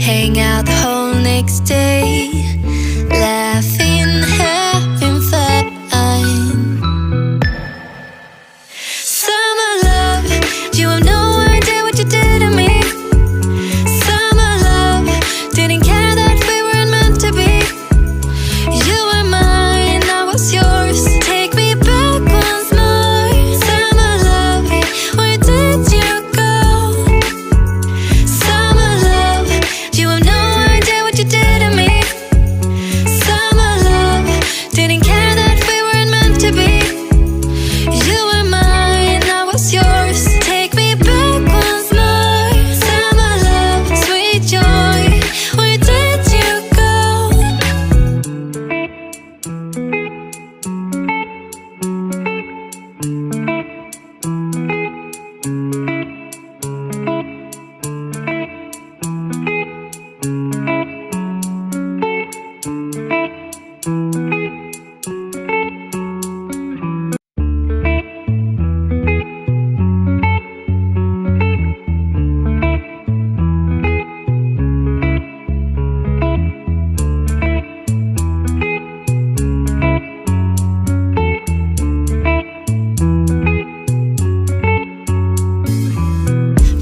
hang out the whole next day, laughing, having fun. Summer love, you have no idea what you did to me. Summer love, didn't care that we weren't meant to be. You were mine, I was yours. Take me back once more. Summer love, where did you go? Summer love, you have no idea what you did to me. Summer love, didn't care that we weren't meant to be. You were mine, I was yours. Take me back once more. Summer love, sweet joy, where did you go?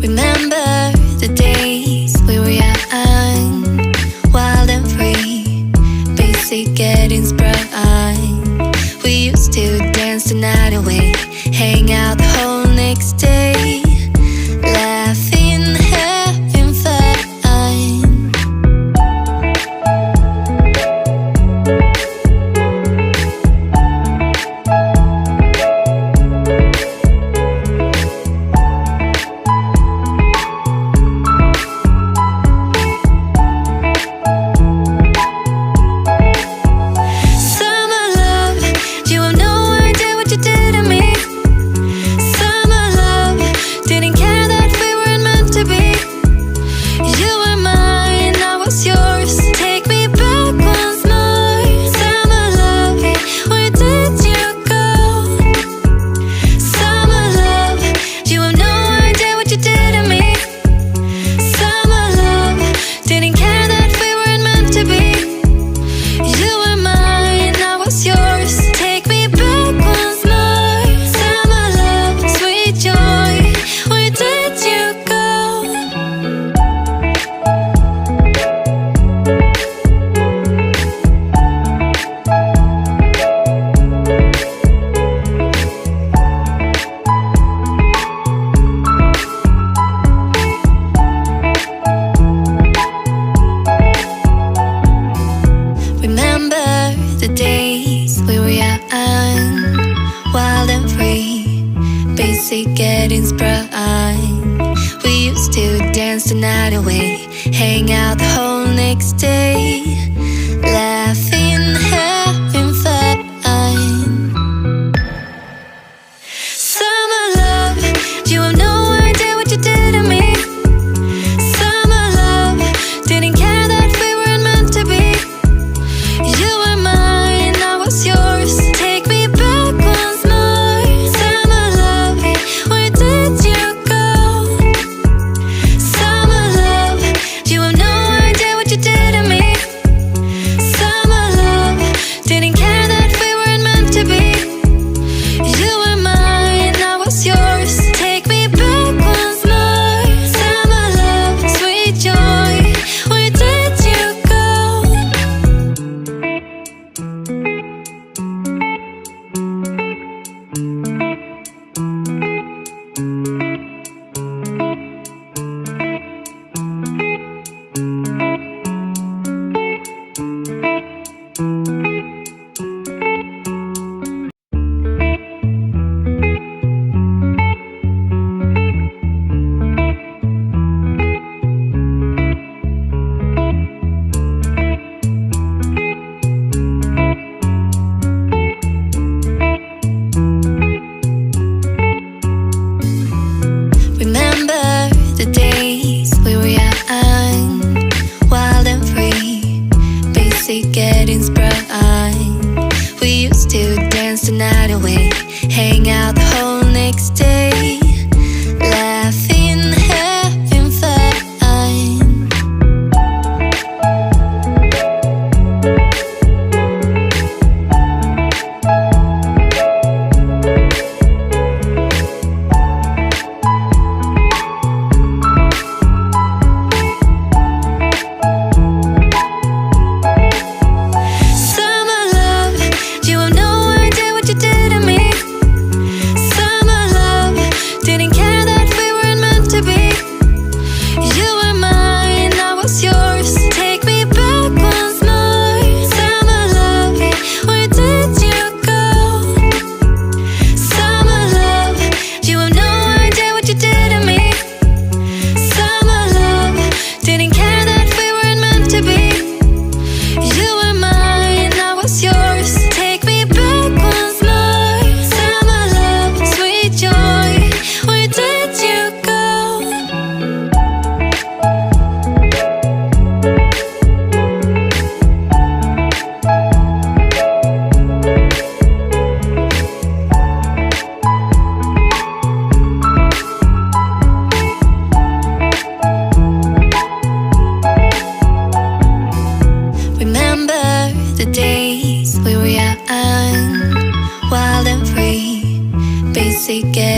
Remember the days we were young, wild and free, basic getting sprung. We used to dance the night away, hang out the whole next day, laughing, having fun. Summer love, you have no idea what you did to me. Summer love, didn't care that we weren't meant to be. You were mine, I was yours. Take me back once more. Summer love, where did you go? Summer love, you have no idea what you did to me. Summer love, didn't care that we weren't meant to be. You were mine, I was yours. Take me back once more. Summer love, sweet joy, where did you go? Remember the days we were young, wild and free, basic getting sprung. We used to dance the night away, hang out the whole next day, laughing, having fun. Summer love, you have no idea what you did to me. Summer love, didn't care that we weren't meant to be. You were mine, I was yours. Take me back once more. Summer love, where did you go? Summer love, you have no idea what you did to me. Summer love, didn't care that we weren't meant to be. You were mine, I was yours. Take me back once more. Summer love, sweet joy, where did you go? Remember the days we were young, wild and free, basic getting sprung. We used to dance the night away, hang out the whole next day, laughing, having fun.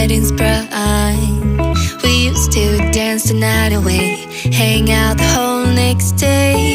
wedding's prime. We used to dance the night away, hang out the whole next day.